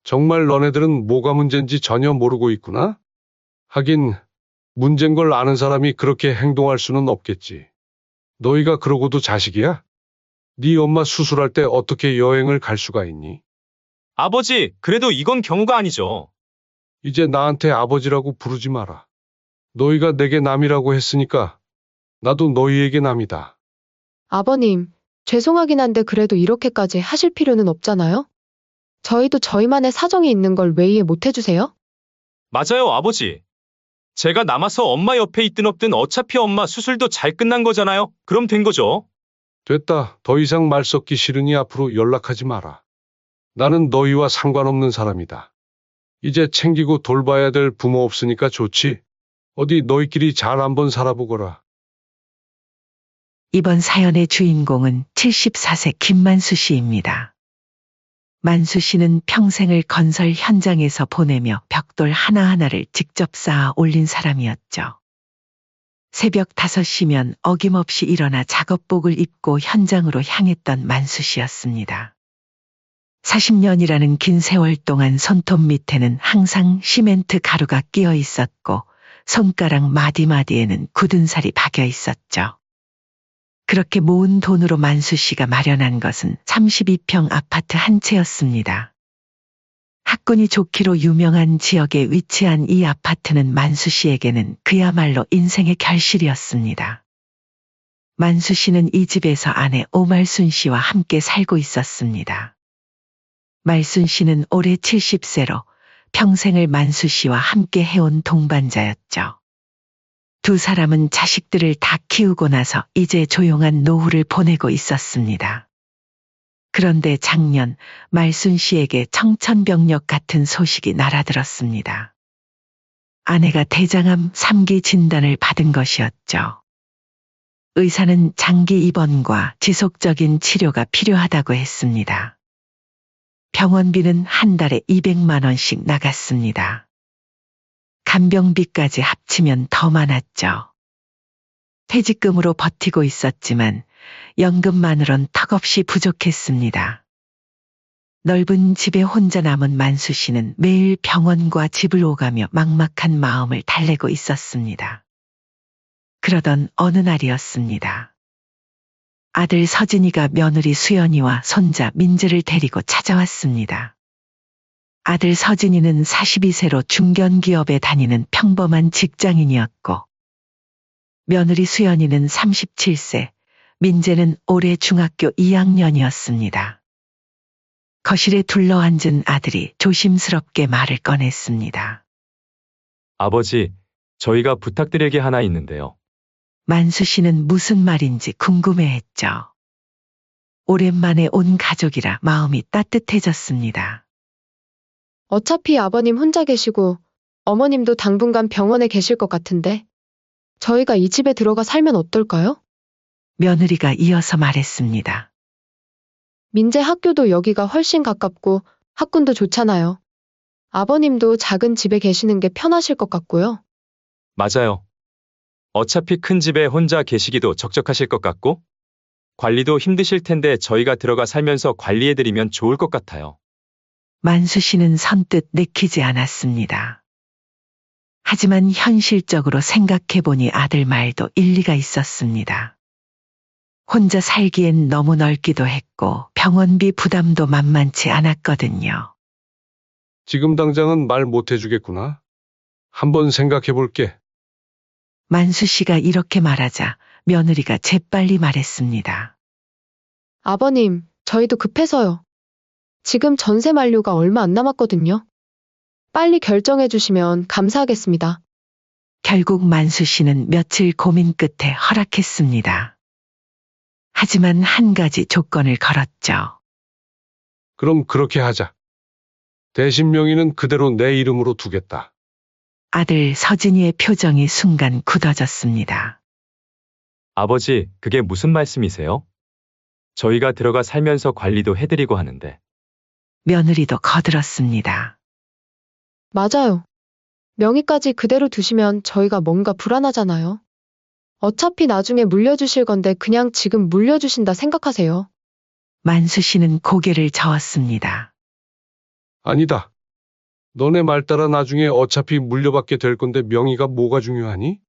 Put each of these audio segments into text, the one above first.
정말 너네들은 뭐가 문제인지 전혀 모르고 있구나? 하긴, 문제인 걸 아는 사람이 그렇게 행동할 수는 없겠지. 너희가 그러고도 자식이야? 네 엄마 수술할 때 어떻게 여행을 갈 수가 있니? 아버지, 그래도 이건 경우가 아니죠. 이제 나한테 아버지라고 부르지 마라. 너희가 내게 남이라고 했으니까 나도 너희에게 남이다. 아버님, 죄송하긴 한데 그래도 이렇게까지 하실 필요는 없잖아요? 저희도 저희만의 사정이 있는 걸 왜 이해 못 해주세요? 맞아요, 아버지. 제가 남아서 엄마 옆에 있든 없든 어차피 엄마 수술도 잘 끝난 거잖아요. 그럼 된 거죠. 됐다. 더 이상 말 섞기 싫으니 앞으로 연락하지 마라. 나는 너희와 상관없는 사람이다. 이제 챙기고 돌봐야 될 부모 없으니까 좋지. 어디 너희끼리 잘 한번 살아보거라. 이번 사연의 주인공은 74세 김만수 씨입니다. 만수 씨는 평생을 건설 현장에서 보내며 벽돌 하나하나를 직접 쌓아 올린 사람이었죠. 새벽 5시면 어김없이 일어나 작업복을 입고 현장으로 향했던 만수 씨였습니다. 40년이라는 긴 세월 동안 손톱 밑에는 항상 시멘트 가루가 끼어 있었고 손가락 마디마디에는 굳은 살이 박여 있었죠. 그렇게 모은 돈으로 만수 씨가 마련한 것은 32평 아파트 한 채였습니다. 학군이 좋기로 유명한 지역에 위치한 이 아파트는 만수 씨에게는 그야말로 인생의 결실이었습니다. 만수 씨는 이 집에서 아내 오말순 씨와 함께 살고 있었습니다. 말순 씨는 올해 70세로 평생을 만수 씨와 함께 해온 동반자였죠. 두 사람은 자식들을 다 키우고 나서 이제 조용한 노후를 보내고 있었습니다. 그런데 작년 말순 씨에게 청천벽력 같은 소식이 날아들었습니다. 아내가 대장암 3기 진단을 받은 것이었죠. 의사는 장기 입원과 지속적인 치료가 필요하다고 했습니다. 병원비는 한 달에 200만 원씩 나갔습니다. 간병비까지 합치면 더 많았죠. 퇴직금으로 버티고 있었지만 연금만으론 턱없이 부족했습니다. 넓은 집에 혼자 남은 만수 씨는 매일 병원과 집을 오가며 막막한 마음을 달래고 있었습니다. 그러던 어느 날이었습니다. 아들 서진이가 며느리 수연이와 손자 민재를 데리고 찾아왔습니다. 아들 서진이는 42세로 중견기업에 다니는 평범한 직장인이었고 며느리 수연이는 37세, 민재는 올해 중학교 2학년이었습니다. 거실에 둘러앉은 아들이 조심스럽게 말을 꺼냈습니다. 아버지, 저희가 부탁드릴 게 하나 있는데요. 만수 씨는 무슨 말인지 궁금해했죠. 오랜만에 온 가족이라 마음이 따뜻해졌습니다. 어차피 아버님 혼자 계시고 어머님도 당분간 병원에 계실 것 같은데 저희가 이 집에 들어가 살면 어떨까요? 며느리가 이어서 말했습니다. 민재 학교도 여기가 훨씬 가깝고 학군도 좋잖아요. 아버님도 작은 집에 계시는 게 편하실 것 같고요. 맞아요. 어차피 큰 집에 혼자 계시기도 적적하실 것 같고, 관리도 힘드실 텐데 저희가 들어가 살면서 관리해드리면 좋을 것 같아요. 만수 씨는 선뜻 내키지 않았습니다. 하지만 현실적으로 생각해보니 아들 말도 일리가 있었습니다. 혼자 살기엔 너무 넓기도 했고 병원비 부담도 만만치 않았거든요. 지금 당장은 말 못해주겠구나. 한번 생각해볼게. 만수 씨가 이렇게 말하자 며느리가 재빨리 말했습니다. 아버님, 저희도 급해서요. 지금 전세 만료가 얼마 안 남았거든요. 빨리 결정해 주시면 감사하겠습니다. 결국 만수 씨는 며칠 고민 끝에 허락했습니다. 하지만 한 가지 조건을 걸었죠. 그럼 그렇게 하자. 대신 명의는 그대로 내 이름으로 두겠다. 아들 서진이의 표정이 순간 굳어졌습니다. 아버지, 그게 무슨 말씀이세요? 저희가 들어가 살면서 관리도 해드리고 하는데. 며느리도 거들었습니다. 맞아요. 명의까지 그대로 두시면 저희가 뭔가 불안하잖아요. 어차피 나중에 물려주실 건데 그냥 지금 물려주신다 생각하세요. 만수 씨는 고개를 저었습니다. 아니다. 너네 말 따라 나중에 어차피 물려받게 될 건데 명의가 뭐가 중요하니?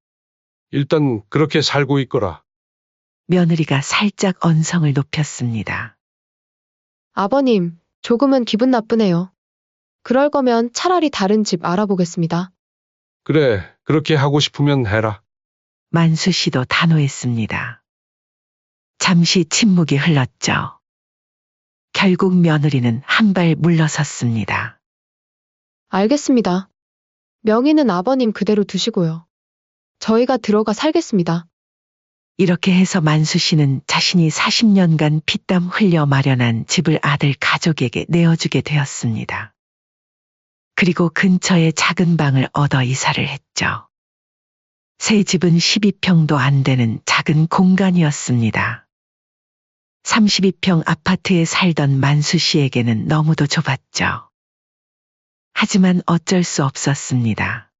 일단 그렇게 살고 있거라. 며느리가 살짝 언성을 높였습니다. 아버님, 조금은 기분 나쁘네요. 그럴 거면 차라리 다른 집 알아보겠습니다. 그래, 그렇게 하고 싶으면 해라. 만수 씨도 단호했습니다. 잠시 침묵이 흘렀죠. 결국 며느리는 한 발 물러섰습니다. 알겠습니다. 명의는 아버님 그대로 두시고요. 저희가 들어가 살겠습니다. 이렇게 해서 만수 씨는 자신이 40년간 피땀 흘려 마련한 집을 아들 가족에게 내어주게 되었습니다. 그리고 근처에 작은 방을 얻어 이사를 했죠. 새 집은 12평도 안 되는 작은 공간이었습니다. 32평 아파트에 살던 만수 씨에게는 너무도 좁았죠. 하지만 어쩔 수 없었습니다.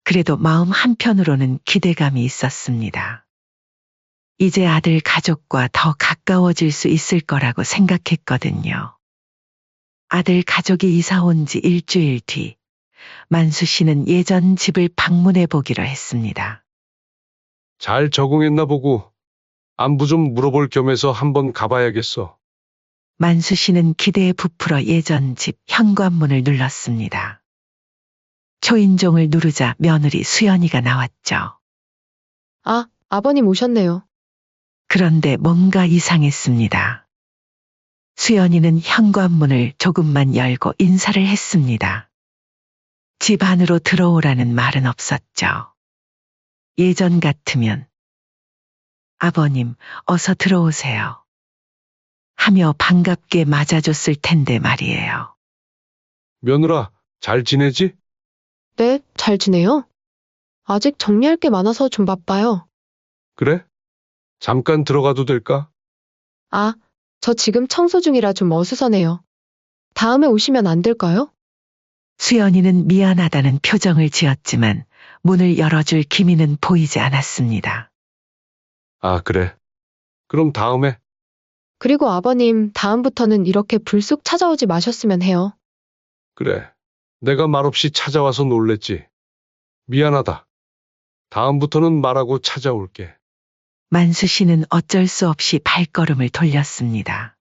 그래도 마음 한편으로는 기대감이 있었습니다. 이제 아들 가족과 더 가까워질 수 있을 거라고 생각했거든요. 아들 가족이 이사 온 지 일주일 뒤, 만수 씨는 예전 집을 방문해 보기로 했습니다. 잘 적응했나 보고 안부 좀 물어볼 겸해서 한번 가봐야겠어. 만수 씨는 기대에 부풀어 예전 집 현관문을 눌렀습니다. 초인종을 누르자 며느리 수연이가 나왔죠. 아, 아버님 오셨네요. 그런데 뭔가 이상했습니다. 수연이는 현관문을 조금만 열고 인사를 했습니다. 집 안으로 들어오라는 말은 없었죠. 예전 같으면 아버님, 어서 들어오세요. 하며 반갑게 맞아줬을 텐데 말이에요. 며느라, 잘 지내지? 네, 잘 지내요? 아직 정리할 게 많아서 좀 바빠요. 그래? 잠깐 들어가도 될까? 아, 저 지금 청소 중이라 좀 어수선해요. 다음에 오시면 안 될까요? 수연이는 미안하다는 표정을 지었지만 문을 열어줄 기미는 보이지 않았습니다. 아, 그래. 그럼 다음에. 그리고 아버님, 다음부터는 이렇게 불쑥 찾아오지 마셨으면 해요. 그래. 내가 말없이 찾아와서 놀랬지. 미안하다. 다음부터는 말하고 찾아올게. 만수 씨는 어쩔 수 없이 발걸음을 돌렸습니다.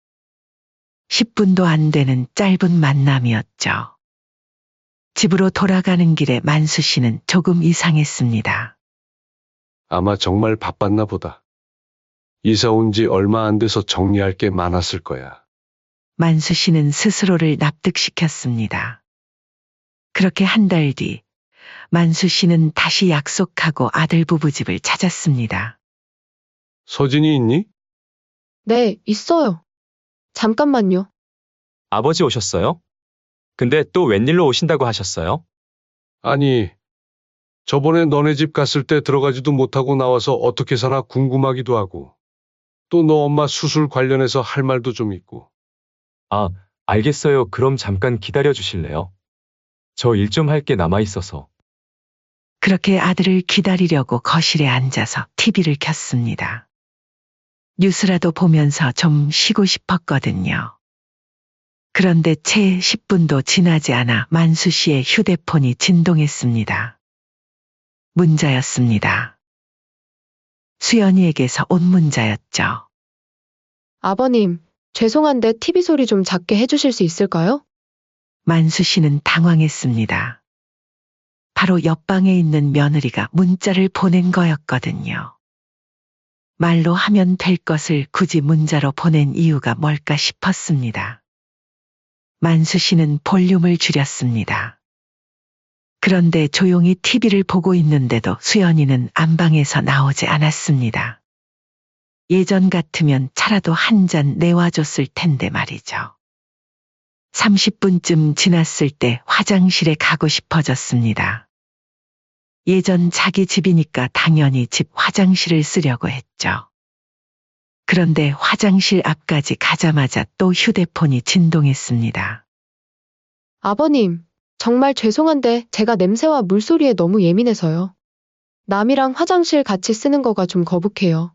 10분도 안 되는 짧은 만남이었죠. 집으로 돌아가는 길에 만수 씨는 조금 이상했습니다. 아마 정말 바빴나 보다. 이사 온 지 얼마 안 돼서 정리할 게 많았을 거야. 만수 씨는 스스로를 납득시켰습니다. 그렇게 한 달 뒤, 만수 씨는 다시 약속하고 아들 부부 집을 찾았습니다. 서진이 있니? 네, 있어요. 잠깐만요. 아버지 오셨어요? 근데 또 웬일로 오신다고 하셨어요? 아니, 저번에 너네 집 갔을 때 들어가지도 못하고 나와서 어떻게 사나 궁금하기도 하고, 또 너 엄마 수술 관련해서 할 말도 좀 있고. 아, 알겠어요. 그럼 잠깐 기다려 주실래요? 저 일 좀 할 게 남아 있어서. 그렇게 아들을 기다리려고 거실에 앉아서 TV를 켰습니다. 뉴스라도 보면서 좀 쉬고 싶었거든요. 그런데 채 10분도 지나지 않아 만수 씨의 휴대폰이 진동했습니다. 문자였습니다. 수연이에게서 온 문자였죠. 아버님, 죄송한데 TV 소리 좀 작게 해주실 수 있을까요? 만수 씨는 당황했습니다. 바로 옆방에 있는 며느리가 문자를 보낸 거였거든요. 말로 하면 될 것을 굳이 문자로 보낸 이유가 뭘까 싶었습니다. 만수 씨는 볼륨을 줄였습니다. 그런데 조용히 TV를 보고 있는데도 수연이는 안방에서 나오지 않았습니다. 예전 같으면 차라도 한 잔 내와줬을 텐데 말이죠. 30분쯤 지났을 때 화장실에 가고 싶어졌습니다. 예전 자기 집이니까 당연히 집 화장실을 쓰려고 했죠. 그런데 화장실 앞까지 가자마자 또 휴대폰이 진동했습니다. 아버님, 정말 죄송한데 제가 냄새와 물소리에 너무 예민해서요. 남이랑 화장실 같이 쓰는 거가 좀 거북해요.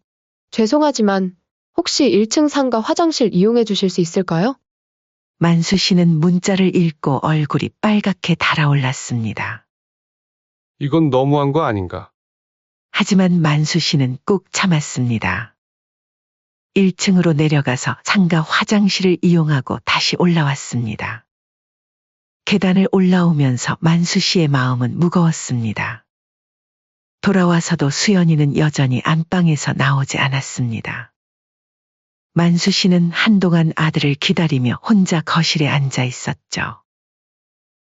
죄송하지만 혹시 1층 상가 화장실 이용해 주실 수 있을까요? 만수 씨는 문자를 읽고 얼굴이 빨갛게 달아올랐습니다. 이건 너무한 거 아닌가? 하지만 만수 씨는 꾹 참았습니다. 1층으로 내려가서 상가 화장실을 이용하고 다시 올라왔습니다. 계단을 올라오면서 만수 씨의 마음은 무거웠습니다. 돌아와서도 수연이는 여전히 안방에서 나오지 않았습니다. 만수 씨는 한동안 아들을 기다리며 혼자 거실에 앉아 있었죠.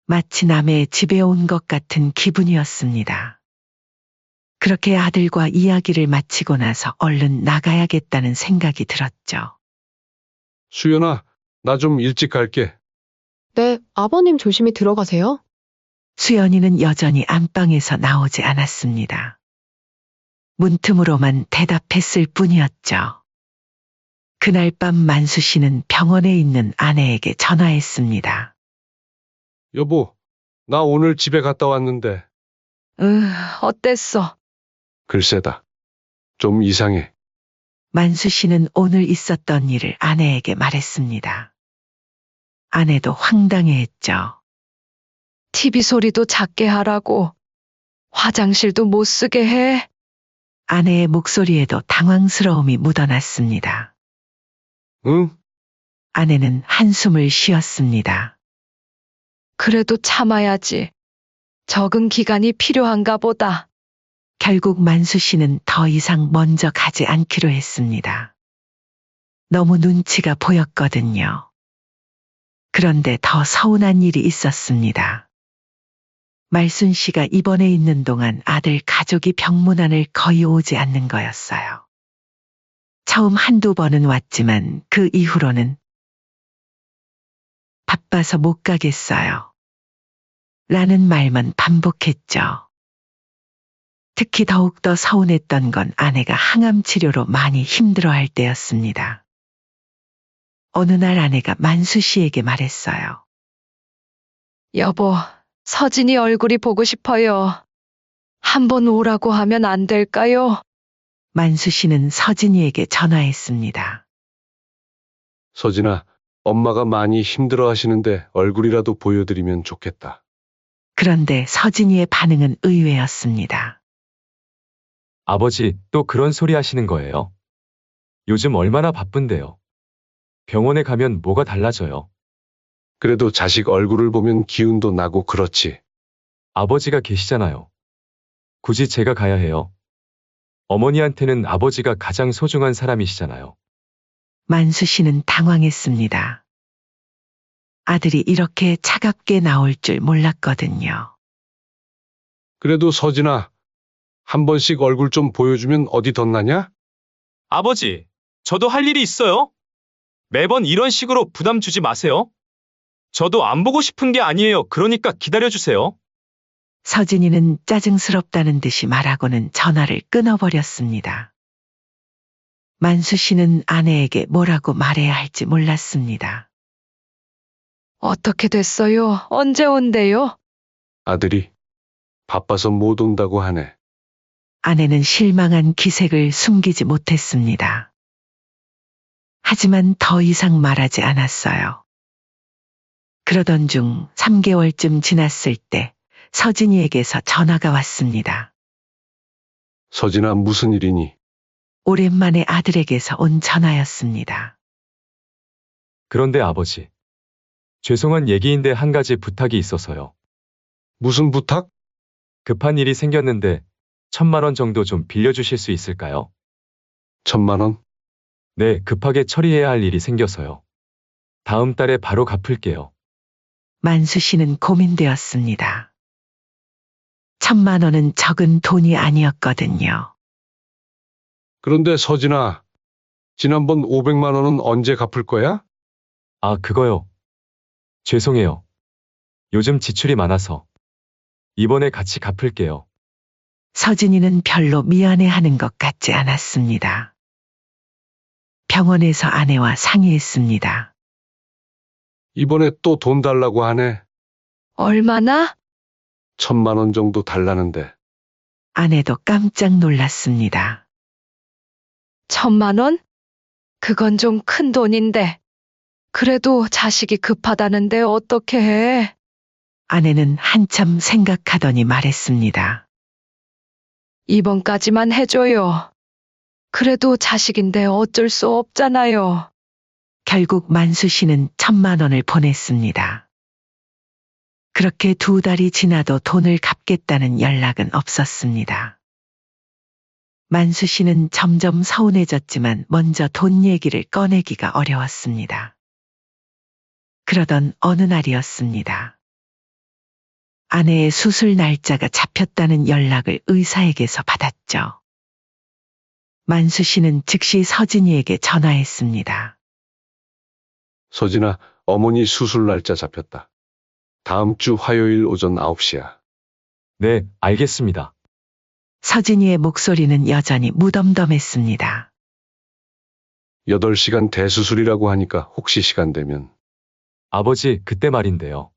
마치 남의 집에 온 것 같은 기분이었습니다. 그렇게 아들과 이야기를 마치고 나서 얼른 나가야겠다는 생각이 들었죠. 수연아, 나 좀 일찍 갈게. 네, 아버님 조심히 들어가세요. 수연이는 여전히 안방에서 나오지 않았습니다. 문틈으로만 대답했을 뿐이었죠. 그날 밤 만수 씨는 병원에 있는 아내에게 전화했습니다. 여보, 나 오늘 집에 갔다 왔는데, 어땠어? 글쎄다. 좀 이상해. 만수 씨는 오늘 있었던 일을 아내에게 말했습니다. 아내도 황당해했죠. TV 소리도 작게 하라고. 화장실도 못 쓰게 해. 아내의 목소리에도 당황스러움이 묻어났습니다. 응? 아내는 한숨을 쉬었습니다. 그래도 참아야지. 적응 기간이 필요한가 보다. 결국 만수 씨는 더 이상 먼저 가지 않기로 했습니다. 너무 눈치가 보였거든요. 그런데 더 서운한 일이 있었습니다. 말순 씨가 입원해 있는 동안 아들 가족이 병문안을 거의 오지 않는 거였어요. 처음 한두 번은 왔지만 그 이후로는 바빠서 못 가겠어요. 라는 말만 반복했죠. 특히 더욱더 서운했던 건 아내가 항암 치료로 많이 힘들어할 때였습니다. 어느 날 아내가 만수 씨에게 말했어요. 여보, 서진이 얼굴이 보고 싶어요. 한번 오라고 하면 안 될까요? 만수 씨는 서진이에게 전화했습니다. 서진아, 엄마가 많이 힘들어 하시는데 얼굴이라도 보여드리면 좋겠다. 그런데 서진이의 반응은 의외였습니다. 아버지, 또 그런 소리 하시는 거예요? 요즘 얼마나 바쁜데요. 병원에 가면 뭐가 달라져요? 그래도 자식 얼굴을 보면 기운도 나고 그렇지. 아버지가 계시잖아요. 굳이 제가 가야 해요. 어머니한테는 아버지가 가장 소중한 사람이시잖아요. 만수 씨는 당황했습니다. 아들이 이렇게 차갑게 나올 줄 몰랐거든요. 그래도 서진아, 한 번씩 얼굴 좀 보여주면 어디 덧나냐? 아버지, 저도 할 일이 있어요. 매번 이런 식으로 부담 주지 마세요. 저도 안 보고 싶은 게 아니에요. 그러니까 기다려주세요. 서진이는 짜증스럽다는 듯이 말하고는 전화를 끊어버렸습니다. 만수 씨는 아내에게 뭐라고 말해야 할지 몰랐습니다. 어떻게 됐어요? 언제 온대요? 아들이 바빠서 못 온다고 하네. 아내는 실망한 기색을 숨기지 못했습니다. 하지만 더 이상 말하지 않았어요. 그러던 중 3개월쯤 지났을 때 서진이에게서 전화가 왔습니다. 서진아, 무슨 일이니? 오랜만에 아들에게서 온 전화였습니다. 그런데 아버지, 죄송한 얘기인데 한 가지 부탁이 있어서요. 무슨 부탁? 급한 일이 생겼는데 1,000만 원 정도 좀 빌려주실 수 있을까요? 1,000만 원? 네, 급하게 처리해야 할 일이 생겨서요. 다음 달에 바로 갚을게요. 만수 씨는 고민되었습니다. 1,000만 원은 적은 돈이 아니었거든요. 그런데 서진아, 지난번 500만 원은 언제 갚을 거야? 아, 그거요. 죄송해요. 요즘 지출이 많아서. 이번에 같이 갚을게요. 서진이는 별로 미안해하는 것 같지 않았습니다. 병원에서 아내와 상의했습니다. 이번에 또 돈 달라고 하네. 얼마나? 1,000만 원 정도 달라는데. 아내도 깜짝 놀랐습니다. 1,000만 원? 그건 좀 큰 돈인데. 그래도 자식이 급하다는데 어떻게 해? 아내는 한참 생각하더니 말했습니다. 이번까지만 해줘요. 그래도 자식인데 어쩔 수 없잖아요. 결국 만수 씨는 1,000만 원을 보냈습니다. 그렇게 2달이 지나도 돈을 갚겠다는 연락은 없었습니다. 만수 씨는 점점 서운해졌지만 먼저 돈 얘기를 꺼내기가 어려웠습니다. 그러던 어느 날이었습니다. 아내의 수술 날짜가 잡혔다는 연락을 의사에게서 받았죠. 만수 씨는 즉시 서진이에게 전화했습니다. 서진아, 어머니 수술 날짜 잡혔다. 다음 주 화요일 오전 9시야. 네, 알겠습니다. 서진이의 목소리는 여전히 무덤덤했습니다. 8시간 대수술이라고 하니까 혹시 시간 되면. 아버지, 그때 말인데요.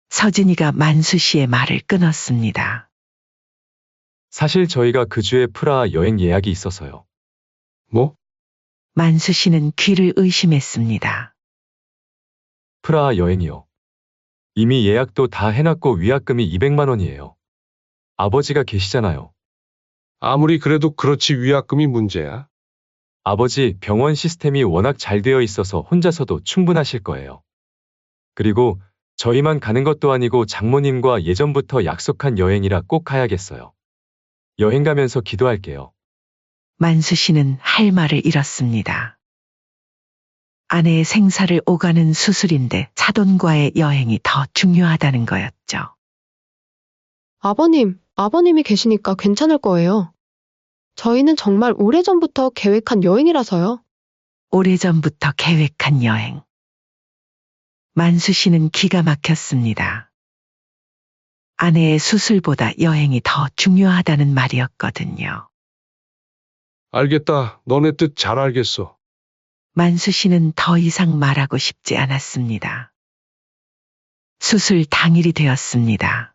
서진이가 만수 씨의 말을 끊었습니다. 사실 저희가 그 주에 프라하 여행 예약이 있어서요. 뭐? 만수 씨는 귀를 의심했습니다. 프라하 여행이요. 이미 예약도 다 해놨고 위약금이 200만 원이에요. 아버지가 계시잖아요. 아무리 그래도 그렇지 위약금이 문제야. 아버지, 병원 시스템이 워낙 잘 되어 있어서 혼자서도 충분하실 거예요. 그리고 저희만 가는 것도 아니고 장모님과 예전부터 약속한 여행이라 꼭 가야겠어요. 여행 가면서 기도할게요. 만수 씨는 할 말을 잃었습니다. 아내의 생사를 오가는 수술인데 사돈과의 여행이 더 중요하다는 거였죠. 아버님이 계시니까 괜찮을 거예요. 저희는 정말 오래전부터 계획한 여행이라서요. 오래전부터 계획한 여행. 만수 씨는 기가 막혔습니다. 아내의 수술보다 여행이 더 중요하다는 말이었거든요. 알겠다. 너네 뜻 잘 알겠어. 만수 씨는 더 이상 말하고 싶지 않았습니다. 수술 당일이 되었습니다.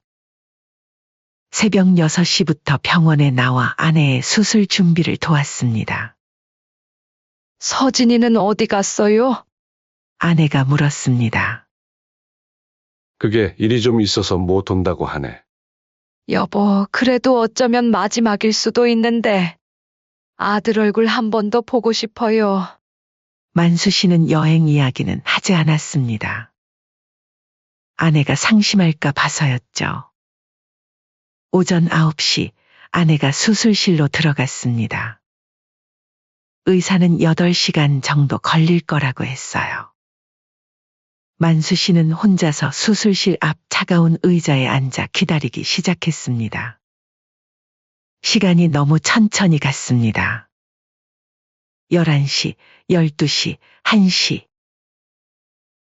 새벽 6시부터 병원에 나와 아내의 수술 준비를 도왔습니다. 서진이는 어디 갔어요? 아내가 물었습니다. 그게 일이 좀 있어서 못 온다고 하네. 여보, 그래도 어쩌면 마지막일 수도 있는데. 아들 얼굴 한 번 더 보고 싶어요. 만수 씨는 여행 이야기는 하지 않았습니다. 아내가 상심할까 봐서였죠. 오전 9시 아내가 수술실로 들어갔습니다. 의사는 8시간 정도 걸릴 거라고 했어요. 만수 씨는 혼자서 수술실 앞 차가운 의자에 앉아 기다리기 시작했습니다. 시간이 너무 천천히 갔습니다. 11시, 12시, 1시.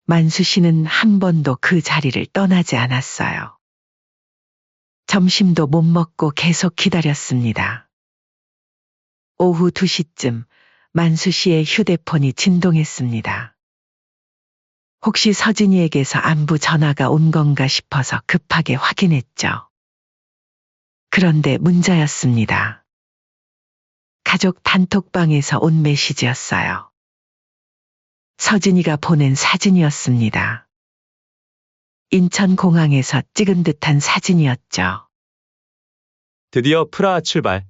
만수 씨는 한 번도 그 자리를 떠나지 않았어요. 점심도 못 먹고 계속 기다렸습니다. 오후 2시쯤 만수 씨의 휴대폰이 진동했습니다. 혹시 서진이에게서 안부 전화가 온 건가 싶어서 급하게 확인했죠. 그런데 문자였습니다. 가족 단톡방에서 온 메시지였어요. 서진이가 보낸 사진이었습니다. 인천공항에서 찍은 듯한 사진이었죠. 드디어 프라하 출발.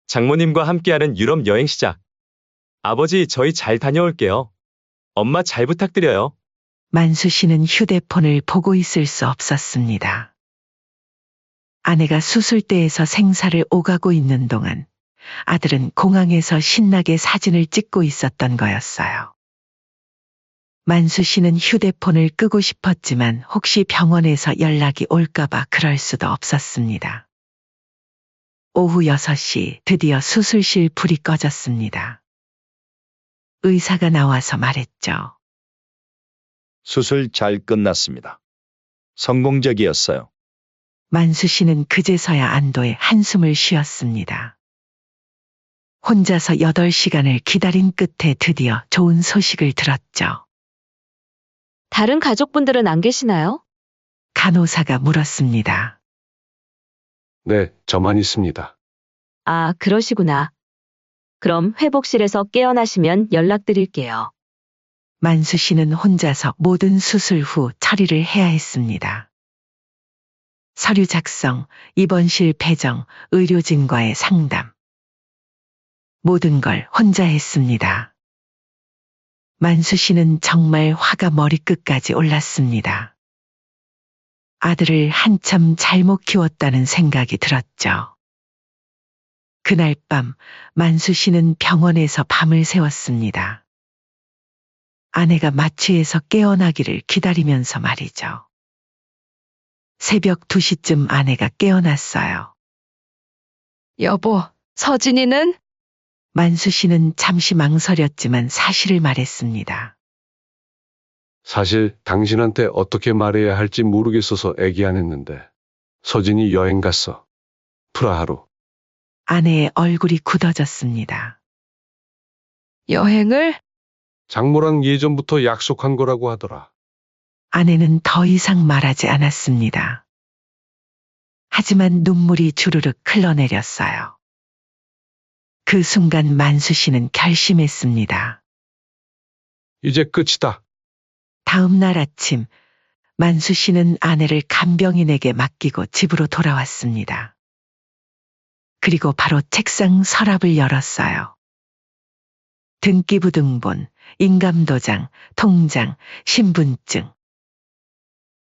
장모님과 함께하는 유럽 여행 시작. 아버지, 저희 잘 다녀올게요. 엄마 잘 부탁드려요. 만수 씨는 휴대폰을 보고 있을 수 없었습니다. 아내가 수술대에서 생사를 오가고 있는 동안 아들은 공항에서 신나게 사진을 찍고 있었던 거였어요. 만수 씨는 휴대폰을 끄고 싶었지만 혹시 병원에서 연락이 올까봐 그럴 수도 없었습니다. 오후 6시 드디어 수술실 불이 꺼졌습니다. 의사가 나와서 말했죠. 수술 잘 끝났습니다. 성공적이었어요. 만수 씨는 그제서야 안도의 한숨을 쉬었습니다. 혼자서 8시간을 기다린 끝에 드디어 좋은 소식을 들었죠. 다른 가족분들은 안 계시나요? 간호사가 물었습니다. 네, 저만 있습니다. 아, 그러시구나. 그럼 회복실에서 깨어나시면 연락드릴게요. 만수 씨는 혼자서 모든 수술 후 처리를 해야 했습니다. 서류 작성, 입원실 배정, 의료진과의 상담. 모든 걸 혼자 했습니다. 만수 씨는 정말 화가 머리끝까지 올랐습니다. 아들을 한참 잘못 키웠다는 생각이 들었죠. 그날 밤 만수 씨는 병원에서 밤을 새웠습니다. 아내가 마취해서 깨어나기를 기다리면서 말이죠. 새벽 2시쯤 아내가 깨어났어요. 여보, 서진이는? 만수 씨는 잠시 망설였지만 사실을 말했습니다. 사실 당신한테 어떻게 말해야 할지 모르겠어서 애기 안 했는데 서진이 여행 갔어. 프라하로. 아내의 얼굴이 굳어졌습니다. 여행을? 장모랑 예전부터 약속한 거라고 하더라. 아내는 더 이상 말하지 않았습니다. 하지만 눈물이 주르륵 흘러내렸어요. 그 순간 만수 씨는 결심했습니다. 이제 끝이다. 다음 날 아침 만수 씨는 아내를 간병인에게 맡기고 집으로 돌아왔습니다. 그리고 바로 책상 서랍을 열었어요. 등기부등본, 인감도장, 통장, 신분증.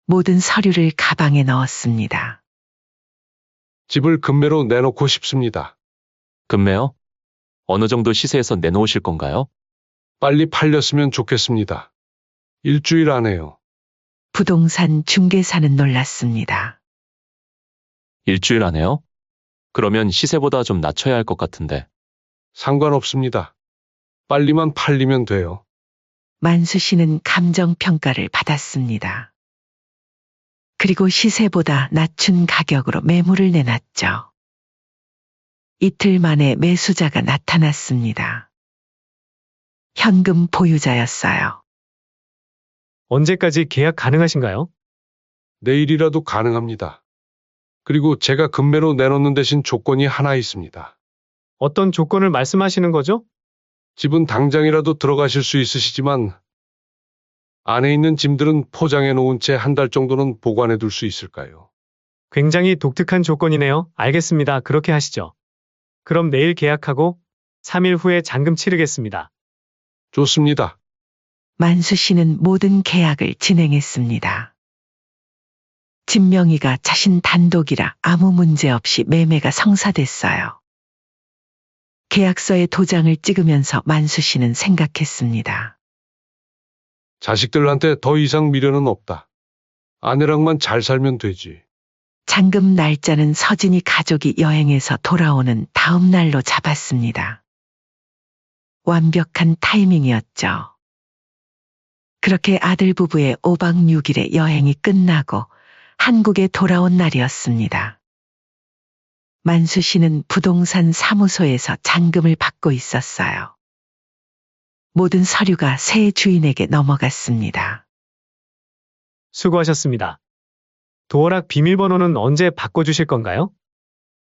모든 서류를 가방에 넣었습니다. 집을 금매로 내놓고 싶습니다. 금매요? 어느 정도 시세에서 내놓으실 건가요? 빨리 팔렸으면 좋겠습니다. 일주일 안에요. 부동산 중개사는 놀랐습니다. 일주일 안에요? 그러면 시세보다 좀 낮춰야 할 것 같은데. 상관없습니다. 빨리만 팔리면 돼요. 만수 씨는 감정평가를 받았습니다. 그리고 시세보다 낮춘 가격으로 매물을 내놨죠. 이틀 만에 매수자가 나타났습니다. 현금 보유자였어요. 언제까지 계약 가능하신가요? 내일이라도 가능합니다. 그리고 제가 금매로 내놓는 대신 조건이 하나 있습니다. 어떤 조건을 말씀하시는 거죠? 집은 당장이라도 들어가실 수 있으시지만 안에 있는 짐들은 포장해 놓은 채 한 달 정도는 보관해 둘 수 있을까요? 굉장히 독특한 조건이네요. 알겠습니다. 그렇게 하시죠. 그럼 내일 계약하고 3일 후에 잔금 치르겠습니다. 좋습니다. 만수 씨는 모든 계약을 진행했습니다. 집 명의가 자신 단독이라 아무 문제 없이 매매가 성사됐어요. 계약서에 도장을 찍으면서 만수 씨는 생각했습니다. 자식들한테 더 이상 미련은 없다. 아내랑만 잘 살면 되지. 잔금 날짜는 서진이 가족이 여행에서 돌아오는 다음 날로 잡았습니다. 완벽한 타이밍이었죠. 그렇게 아들 부부의 5박 6일의 여행이 끝나고 한국에 돌아온 날이었습니다. 만수 씨는 부동산 사무소에서 잔금을 받고 있었어요. 모든 서류가 새 주인에게 넘어갔습니다. 수고하셨습니다. 도어락 비밀번호는 언제 바꿔주실 건가요?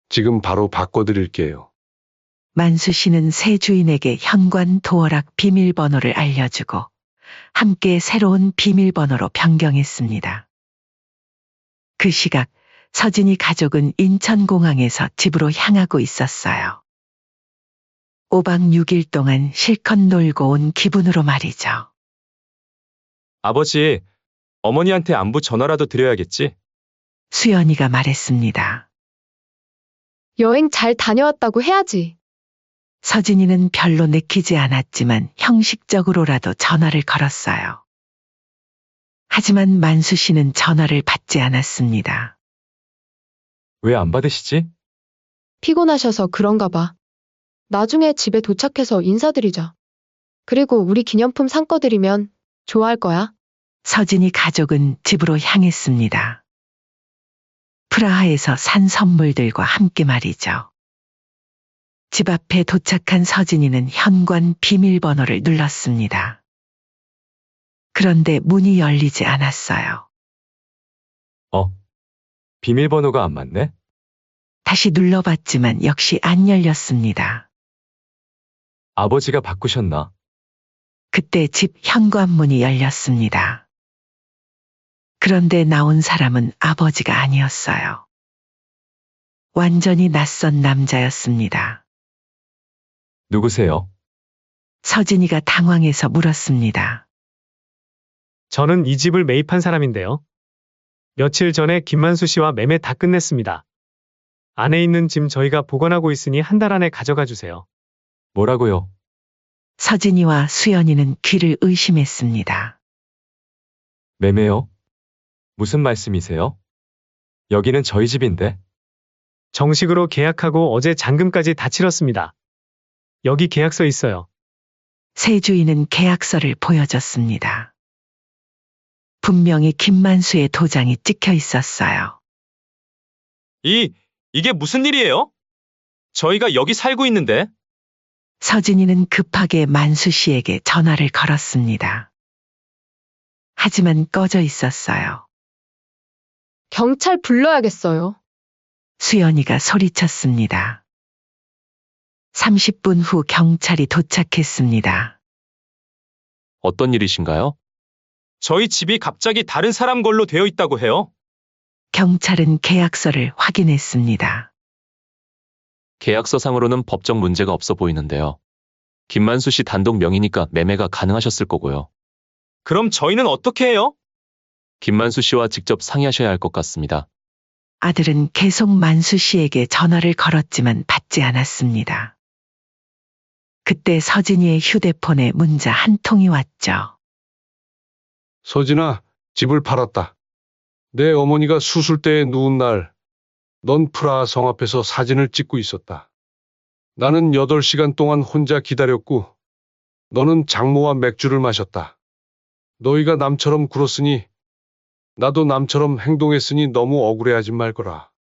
지금 바로 바꿔드릴게요. 만수 씨는 새 주인에게 현관 도어락 비밀번호를 알려주고 함께 새로운 비밀번호로 변경했습니다. 그 시각 서진이 가족은 인천공항에서 집으로 향하고 있었어요. 5박 6일 동안 실컷 놀고 온 기분으로 말이죠. 아버지, 어머니한테 안부 전화라도 드려야겠지? 수연이가 말했습니다. 여행 잘 다녀왔다고 해야지. 서진이는 별로 내키지 않았지만 형식적으로라도 전화를 걸었어요. 하지만 만수 씨는 전화를 받지 않았습니다. 왜 안 받으시지? 피곤하셔서 그런가 봐. 나중에 집에 도착해서 인사드리자. 그리고 우리 기념품 산 거 드리면 좋아할 거야. 서진이 가족은 집으로 향했습니다. 프라하에서 산 선물들과 함께 말이죠. 집 앞에 도착한 서진이는 현관 비밀번호를 눌렀습니다. 그런데 문이 열리지 않았어요. 비밀번호가 안 맞네? 다시 눌러봤지만 역시 안 열렸습니다. 아버지가 바꾸셨나? 그때 집 현관문이 열렸습니다. 그런데 나온 사람은 아버지가 아니었어요. 완전히 낯선 남자였습니다. 누구세요? 서진이가 당황해서 물었습니다. 저는 이 집을 매입한 사람인데요. 며칠 전에 김만수 씨와 매매 다 끝냈습니다. 안에 있는 짐 저희가 보관하고 있으니 한 달 안에 가져가 주세요. 뭐라고요? 서진이와 수연이는 귀를 의심했습니다. 매매요? 무슨 말씀이세요? 여기는 저희 집인데. 정식으로 계약하고 어제 잔금까지 다 치렀습니다. 여기 계약서 있어요. 새 주인은 계약서를 보여줬습니다. 분명히 김만수의 도장이 찍혀 있었어요. 이게 무슨 일이에요? 저희가 여기 살고 있는데. 서진이는 급하게 만수 씨에게 전화를 걸었습니다. 하지만 꺼져 있었어요. 경찰 불러야겠어요. 수연이가 소리쳤습니다. 30분 후 경찰이 도착했습니다. 어떤 일이신가요? 저희 집이 갑자기 다른 사람 걸로 되어 있다고 해요. 경찰은 계약서를 확인했습니다. 계약서상으로는 법적 문제가 없어 보이는데요. 김만수 씨 단독 명의니까 매매가 가능하셨을 거고요. 그럼 저희는 어떻게 해요? 김만수 씨와 직접 상의하셔야 할 것 같습니다. 아들은 계속 만수 씨에게 전화를 걸었지만 받지 않았습니다. 그때 서진이의 휴대폰에 문자 한 통이 왔죠. 서진아, 집을 팔았다. 내 어머니가 수술대에 누운 날, 넌 프라하 성 앞에서 사진을 찍고 있었다. 나는 8시간 동안 혼자 기다렸고, 너는 장모와 맥주를 마셨다. 너희가 남처럼 굴었으니, 나도 남처럼 행동했으니 너무 억울해하지 말거라.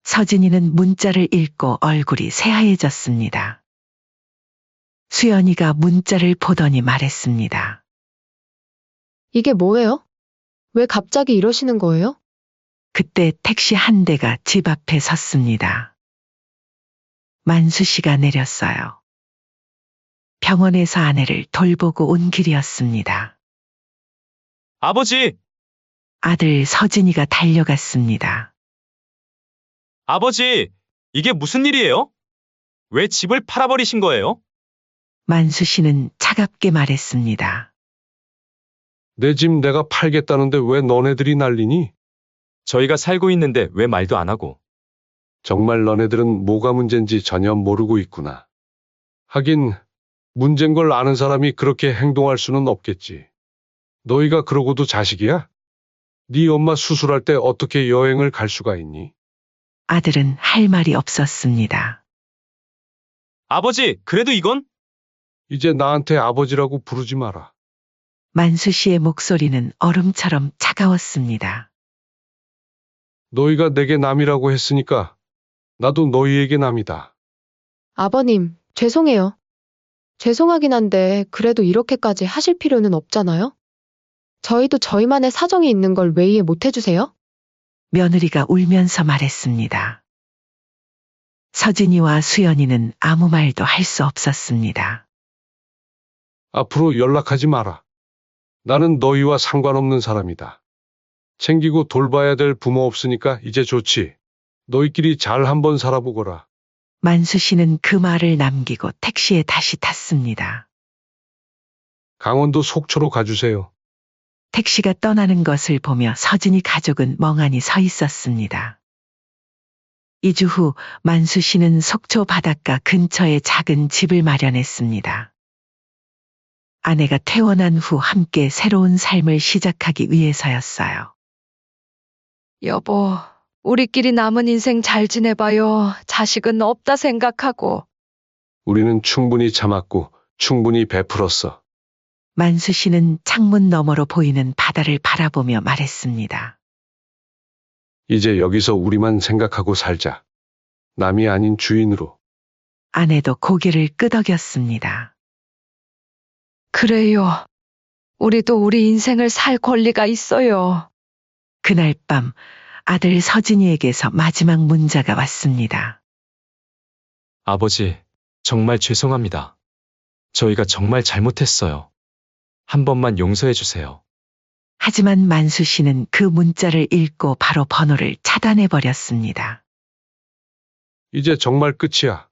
서진이는 문자를 읽고 얼굴이 새하얘졌습니다. 수연이가 문자를 보더니 말했습니다. 이게 뭐예요? 왜 갑자기 이러시는 거예요? 그때 택시 한 대가 집 앞에 섰습니다. 만수 씨가 내렸어요. 병원에서 아내를 돌보고 온 길이었습니다. 아버지! 아들 서진이가 달려갔습니다. 아버지! 이게 무슨 일이에요? 왜 집을 팔아버리신 거예요? 만수 씨는 차갑게 말했습니다. 내 집 내가 팔겠다는데 왜 너네들이 난리니? 저희가 살고 있는데 왜 말도 안 하고. 정말 너네들은 뭐가 문제인지 전혀 모르고 있구나. 하긴 문제인 걸 아는 사람이 그렇게 행동할 수는 없겠지. 너희가 그러고도 자식이야? 네 엄마 수술할 때 어떻게 여행을 갈 수가 있니? 아들은 할 말이 없었습니다. 아버지, 그래도 이건? 이제 나한테 아버지라고 부르지 마라. 만수 씨의 목소리는 얼음처럼 차가웠습니다. 너희가 내게 남이라고 했으니까 나도 너희에게 남이다. 아버님, 죄송해요. 죄송하긴 한데 그래도 이렇게까지 하실 필요는 없잖아요? 저희도 저희만의 사정이 있는 걸 왜 이해 못 해주세요? 며느리가 울면서 말했습니다. 서진이와 수연이는 아무 말도 할 수 없었습니다. 앞으로 연락하지 마라. 나는 너희와 상관없는 사람이다. 챙기고 돌봐야 될 부모 없으니까 이제 좋지. 너희끼리 잘 한번 살아보거라. 만수 씨는 그 말을 남기고 택시에 다시 탔습니다. 강원도 속초로 가주세요. 택시가 떠나는 것을 보며 서진이 가족은 멍하니 서 있었습니다. 2주 후 만수 씨는 속초 바닷가 근처에 작은 집을 마련했습니다. 아내가 퇴원한 후 함께 새로운 삶을 시작하기 위해서였어요. 여보, 우리끼리 남은 인생 잘 지내봐요. 자식은 없다 생각하고. 우리는 충분히 참았고 충분히 베풀었어. 만수 씨는 창문 너머로 보이는 바다를 바라보며 말했습니다. 이제 여기서 우리만 생각하고 살자. 남이 아닌 주인으로. 아내도 고개를 끄덕였습니다. 그래요. 우리도 우리 인생을 살 권리가 있어요. 그날 밤 아들 서진이에게서 마지막 문자가 왔습니다. 아버지, 정말 죄송합니다. 저희가 정말 잘못했어요. 한 번만 용서해 주세요. 하지만 만수 씨는 그 문자를 읽고 바로 번호를 차단해 버렸습니다. 이제 정말 끝이야.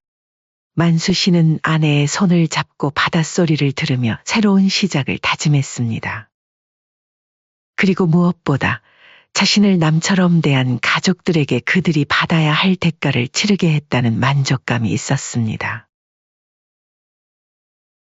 만수 씨는 아내의 손을 잡고 바닷소리를 들으며 새로운 시작을 다짐했습니다. 그리고 무엇보다 자신을 남처럼 대한 가족들에게 그들이 받아야 할 대가를 치르게 했다는 만족감이 있었습니다.